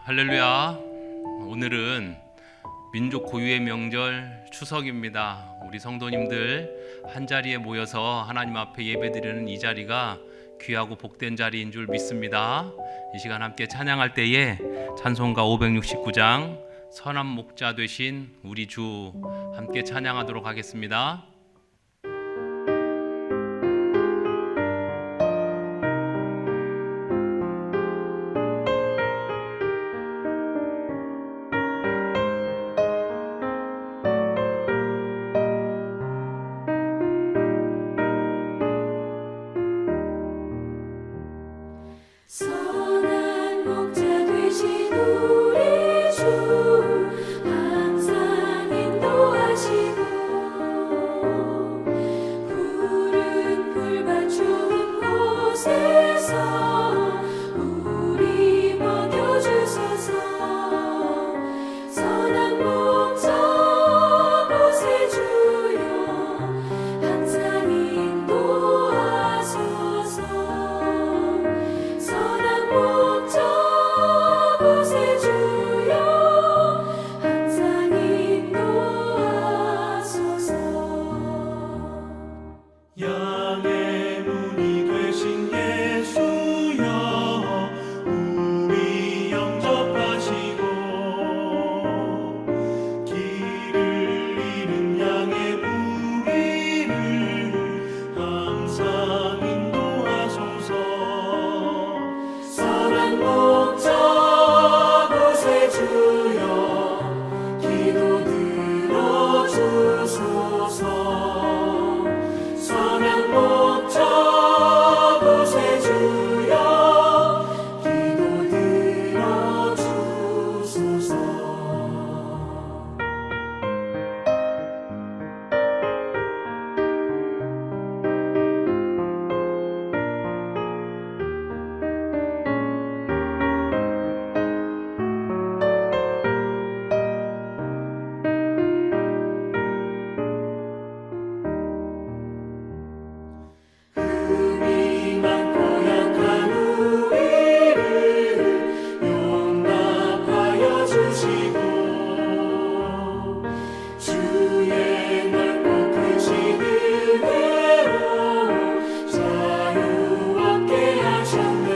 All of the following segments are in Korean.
할렐루야. 오늘은 민족 고유의 명절 추석입니다. 우리 성도님들 한자리에 모여서 하나님 앞에 예배드리는 이 자리가 귀하고 복된 자리인 줄 믿습니다. 이 시간 함께 찬양할 때에 찬송가 569장 선한 목자 되신 우리 주 함께 찬양하도록 하겠습니다. 선한 목자 되신 우리 주 항상 인도하시고 푸른 풀밭 좋은 곳에서 우리 먹여주소서. 선한 목자 곳에 주여 항상 인도하소서. 선한 목자 곳에 주여 항상 인도하소서. 양의 문이 되신 예수여 우리 영접하시고 길을 잃은 양의 무리를 항상 인도하소서. 선한 목자 곳에 주여 기도 들어주소서. 선한 목자 곳에 주여 기도 들어주소서. 흠이 많고 약한 우리를 용납하여 주시고 주의 넓고 크신 은혜로 자유 얻게 하셨네.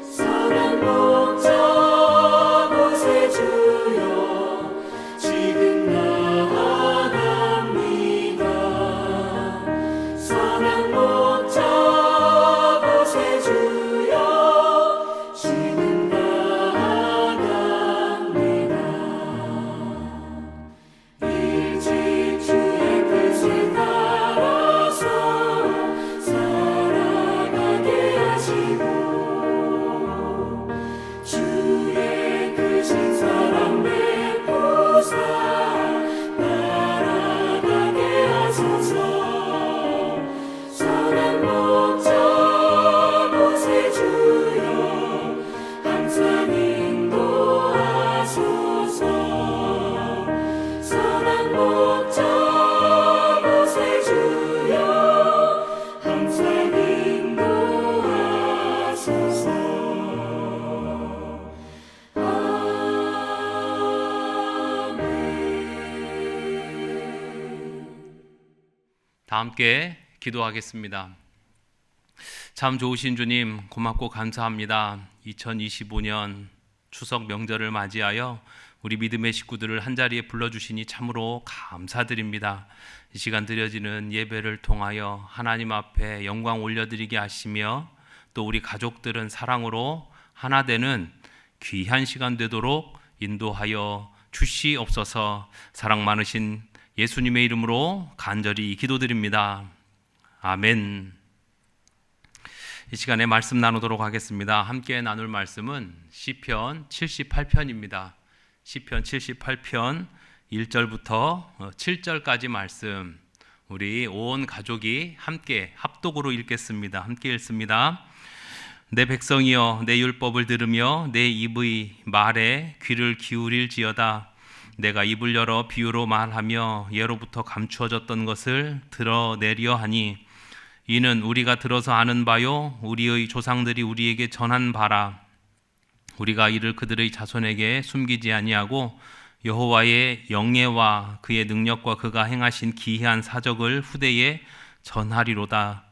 선한 목자 곳에 주여 지금 나아갑니다. 선한 목자 곳에 주여 지금 나아갑니다. 일찍 주의 뜻을 따라서 살아가게 하시고 주의 크신 사랑 베푸사 날아가게 하소서. 선한 목자 곳에 주여 항상 인도하소서. 선한 목자 곳에 주여 항상 인도하소서. 다 함께 기도하겠습니다. 참 좋으신 주님, 고맙고 감사합니다. 2025년 추석 명절을 맞이하여 우리 믿음의 식구들을 한자리에 불러주시니 참으로 감사드립니다. 이 시간 드려지는 예배를 통하여 하나님 앞에 영광 올려드리게 하시며 또 우리 가족들은 사랑으로 하나 되는 귀한 시간 되도록 인도하여 주시옵소서. 사랑 많으신 예수님의 이름으로 간절히 기도드립니다. 아멘. 이 시간에 말씀 나누도록 하겠습니다. 함께 나눌 말씀은 시편 78편입니다. 시편 78편 1절부터 7절까지 말씀, 우리 온 가족이 함께 합독으로 읽겠습니다. 함께 읽습니다. 내 백성이여 내 율법을 들으며 내 입의 말에 귀를 기울일지어다. 내가 입을 열어 비유로 말하며 예로부터 감추어졌던 것을 드러내려 하니 이는 우리가 들어서 아는 바요 우리의 조상들이 우리에게 전한 바라. 우리가 이를 그들의 자손에게 숨기지 아니하고 여호와의 영예와 그의 능력과 그가 행하신 기이한 사적을 후대에 전하리로다.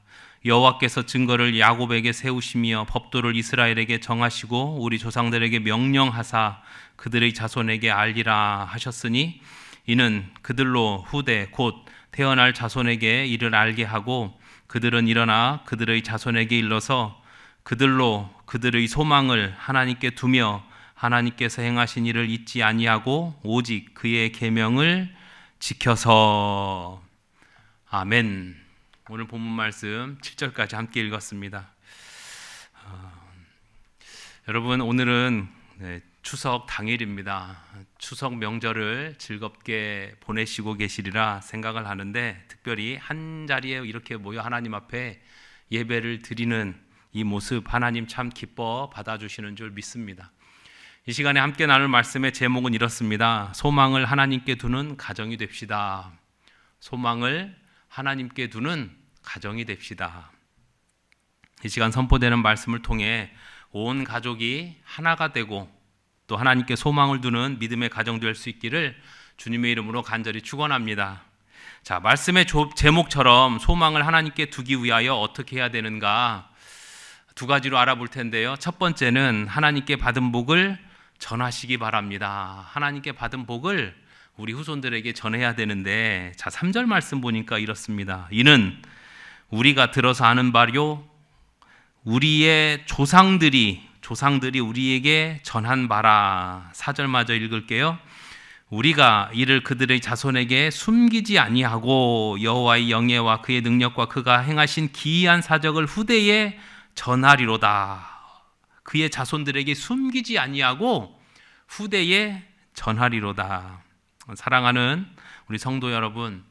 여호와께서 증거를 야곱에게 세우시며 법도를 이스라엘에게 정하시고 우리 조상들에게 명령하사 그들의 자손에게 알리라 하셨으니 이는 그들로 후대 곧 태어날 자손에게 이를 알게 하고 그들은 일어나 그들의 자손에게 일러서 그들로 그들의 소망을 하나님께 두며 하나님께서 행하신 일을 잊지 아니하고 오직 그의 계명을 지켜서. 아멘. 오늘 본문 말씀 7절까지 함께 읽었습니다. 여러분, 오늘은 추석 당일입니다. 추석 명절을 즐겁게 보내시고 계시리라 생각을 하는데, 특별히 한 자리에 이렇게 모여 하나님 앞에 예배를 드리는 이 모습 하나님 참 기뻐 받아주시는 줄 믿습니다. 이 시간에 함께 나눌 말씀의 제목은 이렇습니다. 소망을 하나님께 두는 가정이 됩시다. 소망을 하나님께 두는 가정이 됩시다. 이 시간 선포되는 말씀을 통해 온 가족이 하나가 되고 또 하나님께 소망을 두는 믿음의 가정 될 수 있기를 주님의 이름으로 간절히 축원합니다. 자, 말씀의 제목처럼 소망을 하나님께 두기 위하여 어떻게 해야 되는가 두 가지로 알아볼 텐데요. 첫 번째는 하나님께 받은 복을 전하시기 바랍니다. 하나님께 받은 복을 우리 후손들에게 전해야 되는데, 자, 3절 말씀 보니까 이렇습니다. 이는 우리가 들어서 아는 바요 우리의 조상들이 우리에게 전한 바라. 4절마저 읽을게요. 우리가 이를 그들의 자손에게 숨기지 아니하고 여호와의 영예와 그의 능력과 그가 행하신 기이한 사적을 후대에 전하리로다. 그의 자손들에게 숨기지 아니하고 후대에 전하리로다. 사랑하는 우리 성도 여러분,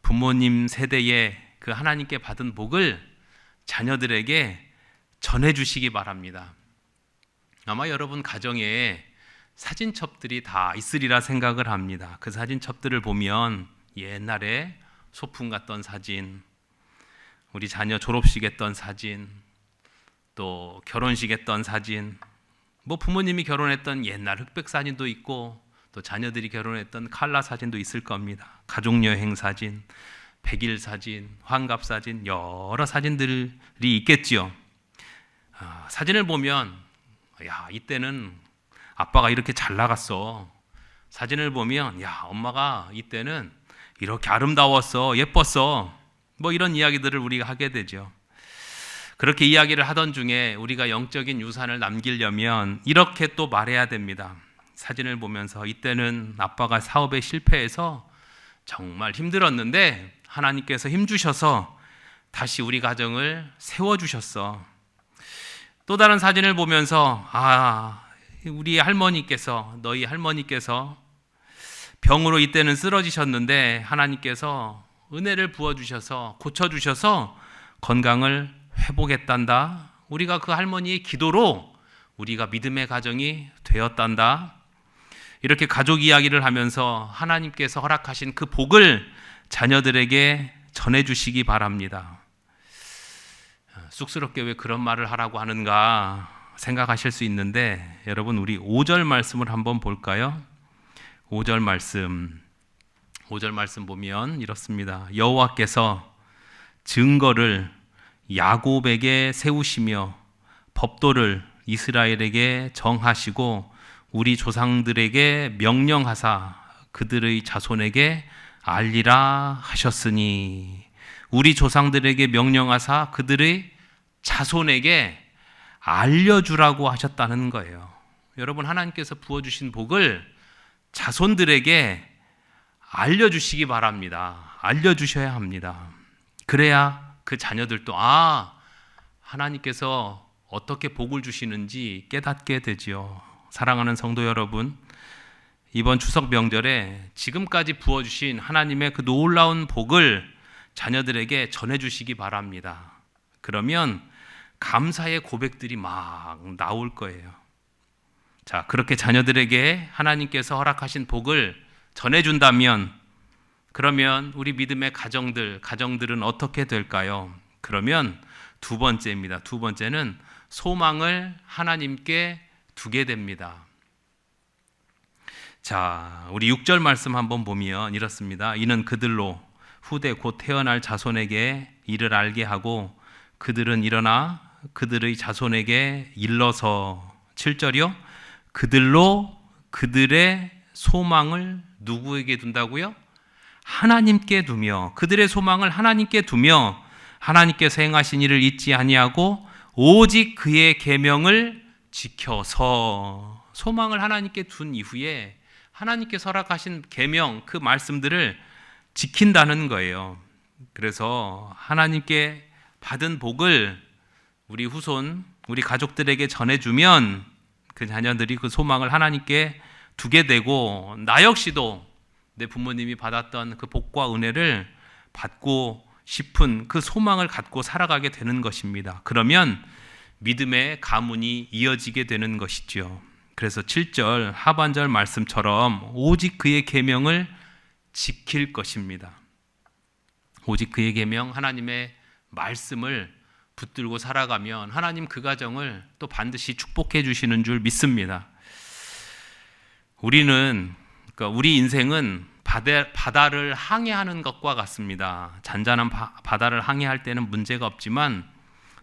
부모님 세대에 그 하나님께 받은 복을 자녀들에게 전해주시기 바랍니다. 아마 여러분 가정에 사진첩들이 다 있으리라 생각을 합니다. 그 사진첩들을 보면 옛날에 소풍 갔던 사진, 우리 자녀 졸업식 했던 사진, 또 결혼식 했던 사진, 뭐 부모님이 결혼했던 옛날 흑백 사진도 있고 또 자녀들이 결혼했던 칼라 사진도 있을 겁니다. 가족여행 사진, 백일 사진, 환갑 사진, 여러 사진들이 있겠지요. 사진을 보면 야, 이때는 아빠가 이렇게 잘 나갔어. 사진을 보면 야, 엄마가 이때는 이렇게 아름다웠어, 예뻤어. 뭐 이런 이야기들을 우리가 하게 되죠. 그렇게 이야기를 하던 중에 우리가 영적인 유산을 남기려면 이렇게 또 말해야 됩니다. 사진을 보면서 이때는 아빠가 사업에 실패해서 정말 힘들었는데 하나님께서 힘주셔서 다시 우리 가정을 세워주셨어. 또 다른 사진을 보면서 우리 할머니께서, 너희 할머니께서 병으로 이때는 쓰러지셨는데 하나님께서 은혜를 부어주셔서 고쳐주셔서 건강을 회복했단다. 우리가 그 할머니의 기도로 우리가 믿음의 가정이 되었단다. 이렇게 가족 이야기를 하면서 하나님께서 허락하신 그 복을 자녀들에게 전해주시기 바랍니다. 쑥스럽게 왜 그런 말을 하라고 하는가 생각하실 수 있는데, 여러분 우리 5절 말씀을 한번 볼까요? 5절 말씀 보면 이렇습니다. 여호와께서 증거를 야곱에게 세우시며 법도를 이스라엘에게 정하시고 우리 조상들에게 명령하사 그들의 자손에게 알리라 하셨으니, 우리 조상들에게 명령하사 그들의 자손에게 알려주라고 하셨다는 거예요. 여러분, 하나님께서 부어주신 복을 자손들에게 알려주시기 바랍니다. 알려주셔야 합니다. 그래야 그 자녀들도 하나님께서 어떻게 복을 주시는지 깨닫게 되지요. 사랑하는 성도 여러분, 이번 추석 명절에 지금까지 부어주신 하나님의 그 놀라운 복을 자녀들에게 전해주시기 바랍니다. 그러면 감사의 고백들이 막 나올 거예요. 자, 그렇게 자녀들에게 하나님께서 허락하신 복을 전해준다면, 그러면 우리 믿음의 가정들은 어떻게 될까요? 그러면 두 번째입니다. 두 번째는 소망을 하나님께 두게 됩니다. 자, 우리 6절 말씀 한번 보면 이렇습니다. 이는 그들로 후대 곧 태어날 자손에게 이를 알게 하고 그들은 일어나 그들의 자손에게 일러서 7절이요. 그들로 그들의 소망을 누구에게 둔다고요? 하나님께 두며 그들의 소망을 하나님께 두며 하나님께서 행하신 일을 잊지 아니하고 오직 그의 계명을 지켜서 소망을 하나님께 둔 이후에 하나님께서 허락하신 계명 그 말씀들을 지킨다는 거예요. 그래서 하나님께 받은 복을 우리 후손, 우리 가족들에게 전해주면 그 자녀들이 그 소망을 하나님께 두게 되고 나 역시도 내 부모님이 받았던 그 복과 은혜를 받고 싶은 그 소망을 갖고 살아가게 되는 것입니다. 그러면 믿음의 가문이 이어지게 되는 것이죠. 그래서 7절 하반절 말씀처럼 오직 그의 계명을 지킬 것입니다. 오직 그의 계명 하나님의 말씀을 붙들고 살아가면 하나님 그 가정을 또 반드시 축복해 주시는 줄 믿습니다. 우리 인생은 바다를 항해하는 것과 같습니다. 잔잔한 바다를 항해할 때는 문제가 없지만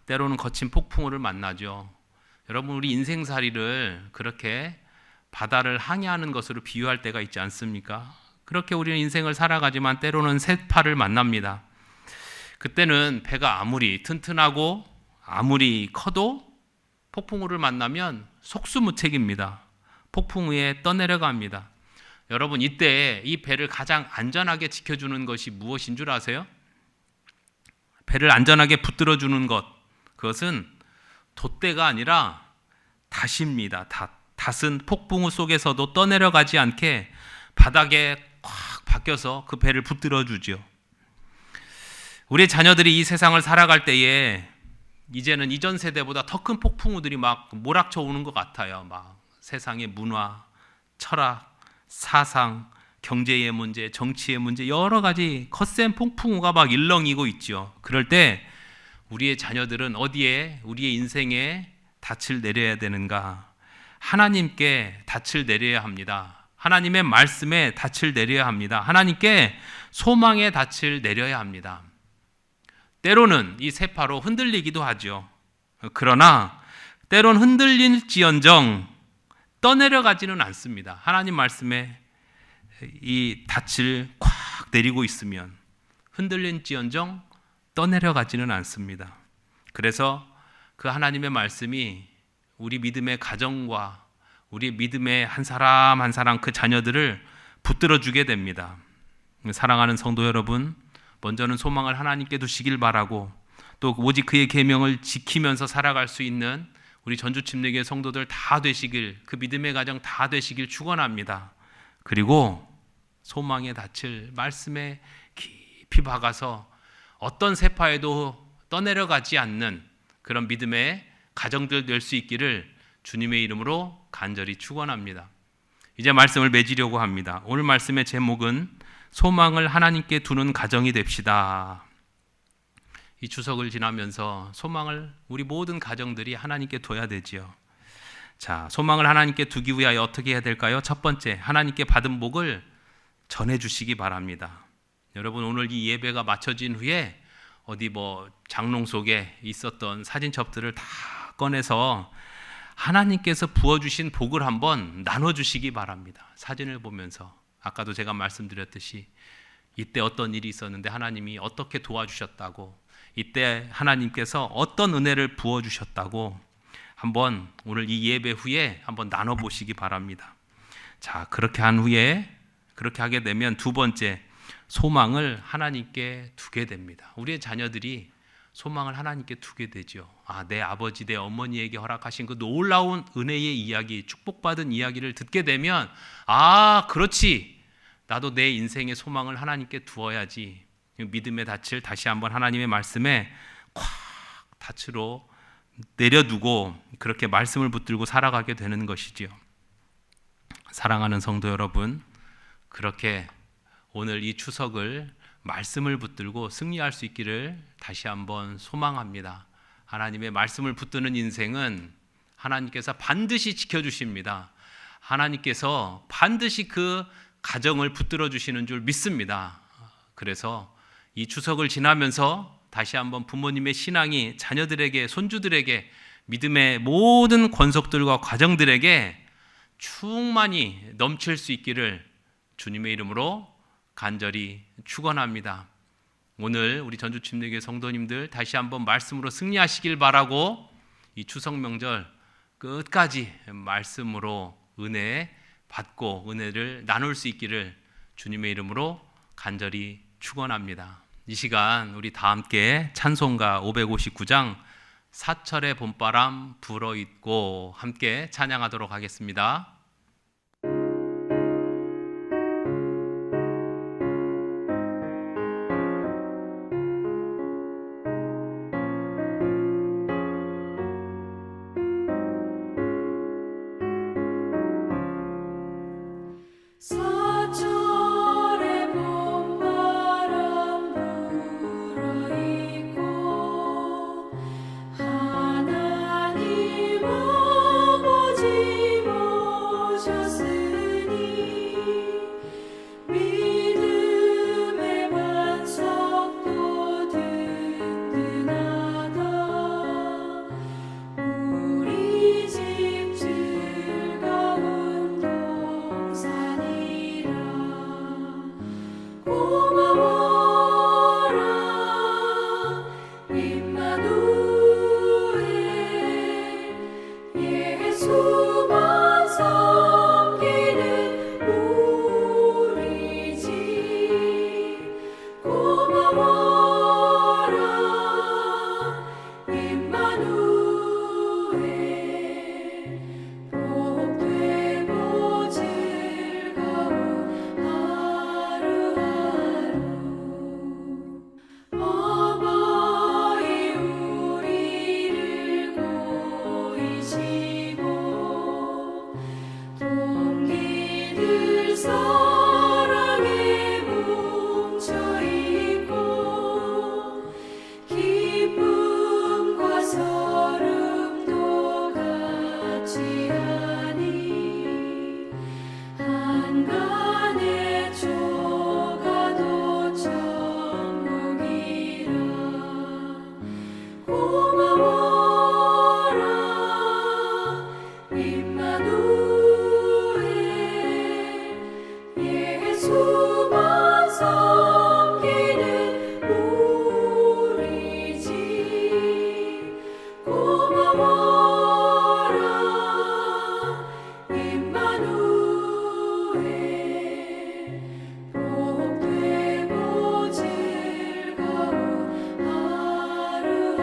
때로는 거친 폭풍우를 만나죠. 여러분 우리 인생살이를 그렇게 바다를 항해하는 것으로 비유할 때가 있지 않습니까? 그렇게 우리는 인생을 살아가지만 때로는 새파를 만납니다. 그때는 배가 아무리 튼튼하고 아무리 커도 폭풍우를 만나면 속수무책입니다. 폭풍우에 떠내려갑니다. 여러분 이때 이 배를 가장 안전하게 지켜주는 것이 무엇인 줄 아세요? 배를 안전하게 붙들어주는 것, 그것은 돛대가 아니라 닷입니다. 닷은 폭풍우 속에서도 떠내려가지 않게 바닥에 꽉 박혀서 그 배를 붙들어주죠. 우리 자녀들이 이 세상을 살아갈 때에 이제는 이전 세대보다 더 큰 폭풍우들이 막 몰아쳐 오는 것 같아요. 막 세상의 문화, 철학, 사상, 경제의 문제, 정치의 문제 여러 가지 거센 폭풍우가 막 일렁이고 있죠. 그럴 때 우리의 자녀들은 어디에 우리의 인생에 닻을 내려야 되는가? 하나님께 닻을 내려야 합니다. 하나님의 말씀에 닻을 내려야 합니다. 하나님께 소망의 닻을 내려야 합니다. 때로는 이 세파로 흔들리기도 하죠. 그러나 때론 흔들릴지언정 떠내려가지는 않습니다. 하나님 말씀에 이 닻을 콱 내리고 있으면 흔들릴지언정 떠내려가지는 않습니다. 그래서 그 하나님의 말씀이 우리 믿음의 가정과 우리 믿음의 한 사람 한 사람 그 자녀들을 붙들어주게 됩니다. 사랑하는 성도 여러분, 먼저는 소망을 하나님께 두시길 바라고 또 오직 그의 계명을 지키면서 살아갈 수 있는 우리 전주침례교회 성도들 다 되시길, 그 믿음의 가정 다 되시길 축원합니다. 그리고 소망의 닻을 말씀에 깊이 박아서 어떤 세파에도 떠내려가지 않는 그런 믿음의 가정들 될 수 있기를 주님의 이름으로 간절히 축원합니다. 이제 말씀을 맺으려고 합니다. 오늘 말씀의 제목은 소망을 하나님께 두는 가정이 됩시다. 이 추석을 지나면서 소망을 우리 모든 가정들이 하나님께 둬야 되지요. 자, 소망을 하나님께 두기 위하여 어떻게 해야 될까요? 첫 번째, 하나님께 받은 복을 전해주시기 바랍니다. 여러분 오늘 이 예배가 마쳐진 후에 어디 장롱 속에 있었던 사진첩들을 다 꺼내서 하나님께서 부어주신 복을 한번 나눠주시기 바랍니다. 사진을 보면서 아까도 제가 말씀드렸듯이 이때 어떤 일이 있었는데 하나님이 어떻게 도와주셨다고, 이때 하나님께서 어떤 은혜를 부어주셨다고 한번 오늘 이 예배 후에 한번 나눠보시기 바랍니다. 자, 그렇게 한 후에 그렇게 하게 되면 두 번째, 소망을 하나님께 두게 됩니다. 우리의 자녀들이 소망을 하나님께 두게 되죠. 내 아버지, 내 어머니에게 허락하신 그 놀라운 은혜의 이야기, 축복받은 이야기를 듣게 되면 그렇지, 나도 내 인생의 소망을 하나님께 두어야지. 믿음의 닻을 다시 한번 하나님의 말씀에 콱 닻으로 내려두고 그렇게 말씀을 붙들고 살아가게 되는 것이지요. 사랑하는 성도 여러분, 그렇게 오늘 이 추석을 말씀을 붙들고 승리할 수 있기를 다시 한번 소망합니다. 하나님의 말씀을 붙드는 인생은 하나님께서 반드시 지켜주십니다. 하나님께서 반드시 그 가정을 붙들어 주시는 줄 믿습니다. 그래서 이 추석을 지나면서 다시 한번 부모님의 신앙이 자녀들에게, 손주들에게, 믿음의 모든 권속들과 가정들에게 충만히 넘칠 수 있기를 주님의 이름으로 간절히 축원합니다. 오늘 우리 전주침례교회 성도님들 다시 한번 말씀으로 승리하시길 바라고 이 추석 명절 끝까지 말씀으로 은혜 받고 은혜를 나눌 수 있기를 주님의 이름으로 간절히 축원합니다. 이 시간 우리 다 함께 찬송가 559장 사철의 봄바람 불어있고 함께 찬양하도록 하겠습니다. 사철의 봄바람 불어있고 하나님 아버지 모셨으니 믿음의 반석도 든든하다. 우리 집 즐거운 동산이라 고마워라 임마누엘 예수만 섬기는 우리 집 고마워라 임마누엘 복되고 즐거운 하루하루 어버이 우리를 고이시고 동기들 사랑에 뭉쳐있고 기쁨과 서름도 같이 하니 한간의 조가도 천국이라 고마워라 임마누엘 예수만 섬기는 우리 집 고마워라 임마누엘 복되고 즐거운 하루하루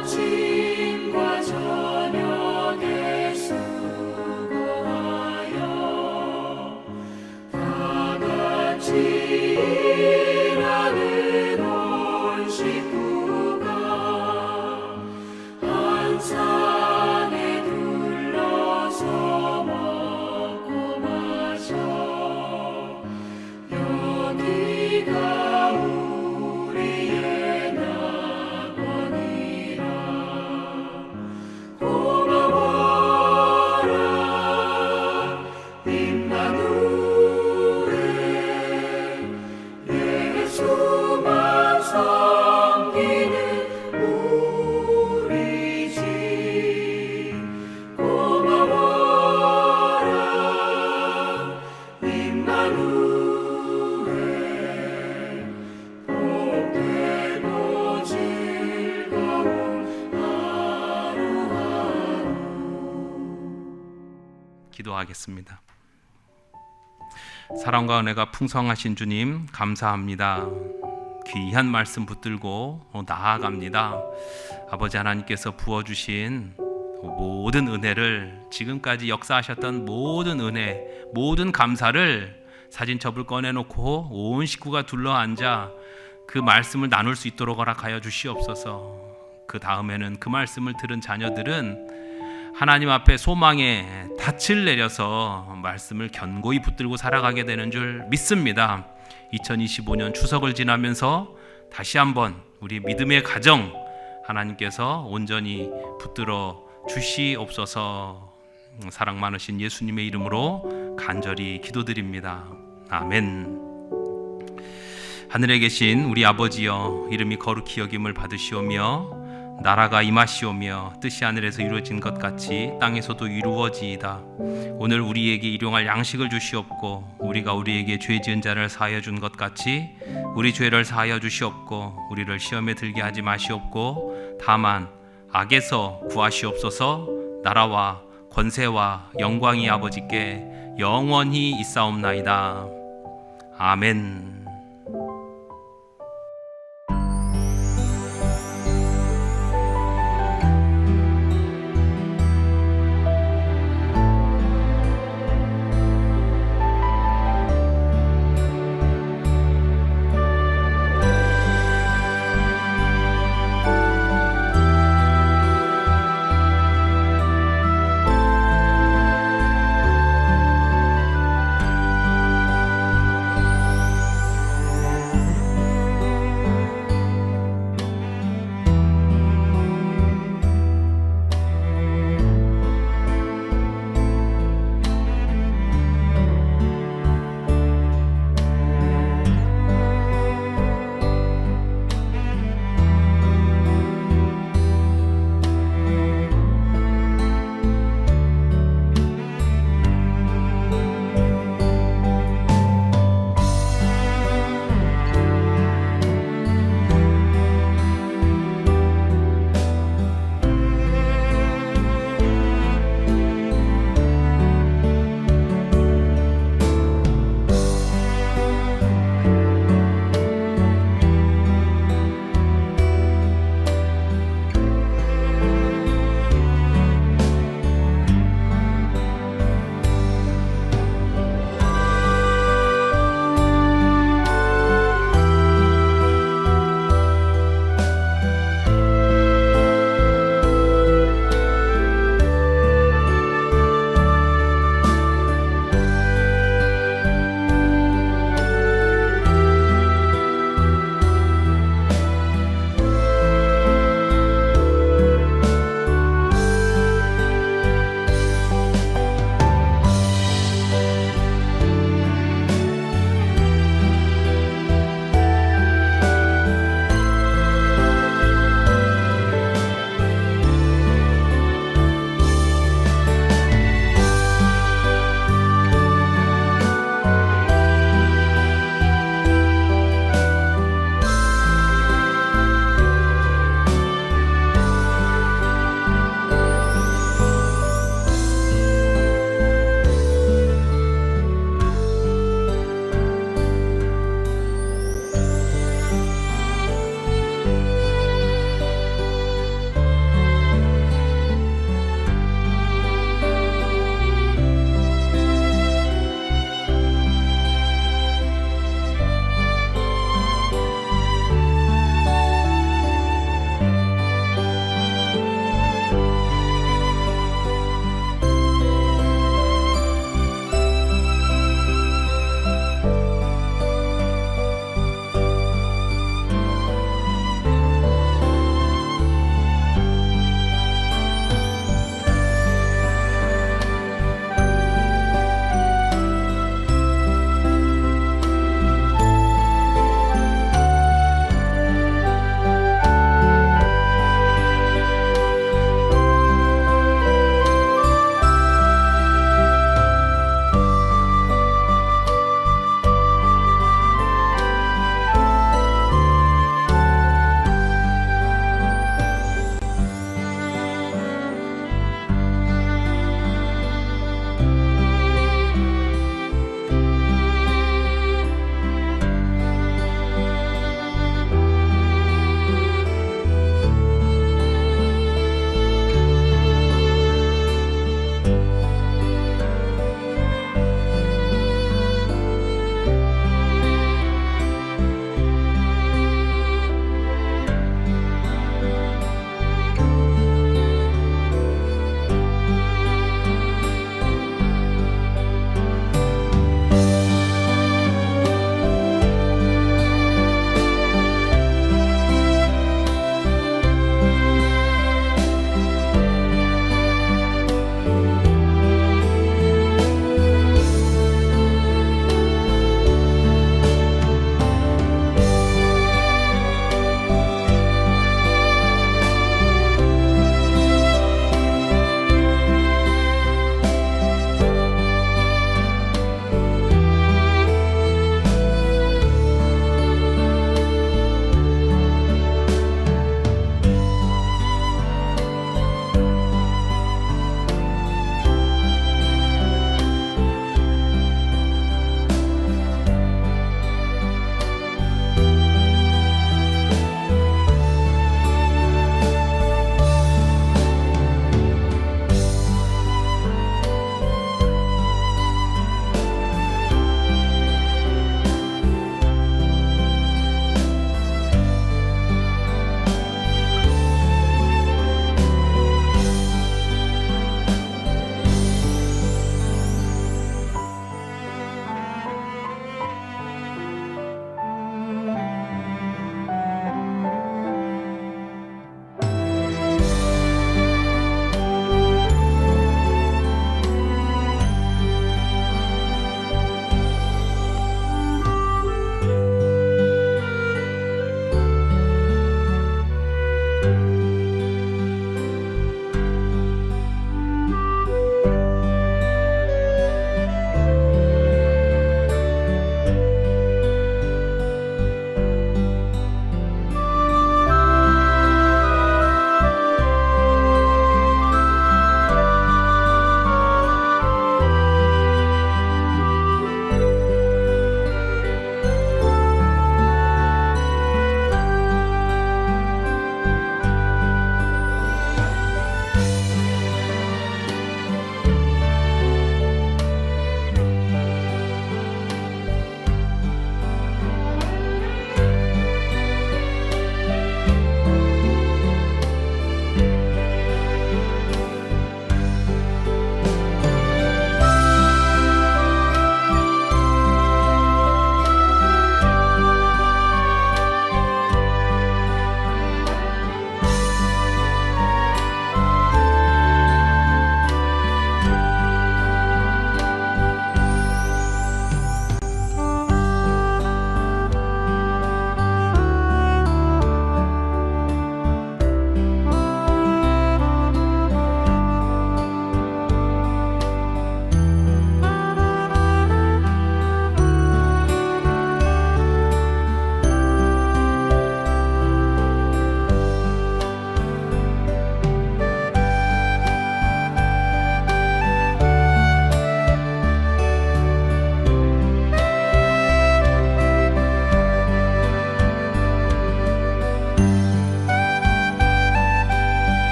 아침과 저녁에 수고하여 다 같이 일하는 온 식구가 한 산에 둘러서 먹고 마셔 여기가 우리의 낙원이라 고마워라 임마누엘 예수만 섬기는 우리 집 고마워라 임마누엘 복되고 즐거운 하루하루 기도하겠습니다. 사랑과 은혜가 풍성하신 주님 감사합니다. 귀한 말씀 붙들고 나아갑니다. 아버지 하나님께서 부어주신 모든 은혜를, 지금까지 역사하셨던 모든 은혜, 모든 감사를 사진첩을 꺼내놓고 온 식구가 둘러앉아 그 말씀을 나눌 수 있도록 허락하여 주시옵소서. 그 다음에는 그 말씀을 들은 자녀들은 하나님 앞에 소망의 닻을 내려서 말씀을 견고히 붙들고 살아가게 되는 줄 믿습니다. 2025년 추석을 지나면서 다시 한번 우리 믿음의 가정 하나님께서 온전히 붙들어 주시옵소서. 사랑 많으신 예수님의 이름으로 간절히 기도드립니다. 아멘. 하늘에 계신 우리 아버지여, 이름이 거룩히 여김을 받으시오며 나라가 임하시오며 뜻이 하늘에서 이루어진 것 같이 땅에서도 이루어지이다. 오늘 우리에게 일용할 양식을 주시옵고 우리가 우리에게 죄 지은 자를 사하여 준 것 같이 우리 죄를 사하여 주시옵고 우리를 시험에 들게 하지 마시옵고 다만 악에서 구하시옵소서. 나라와 권세와 영광이 아버지께 영원히 있사옵나이다. 아멘.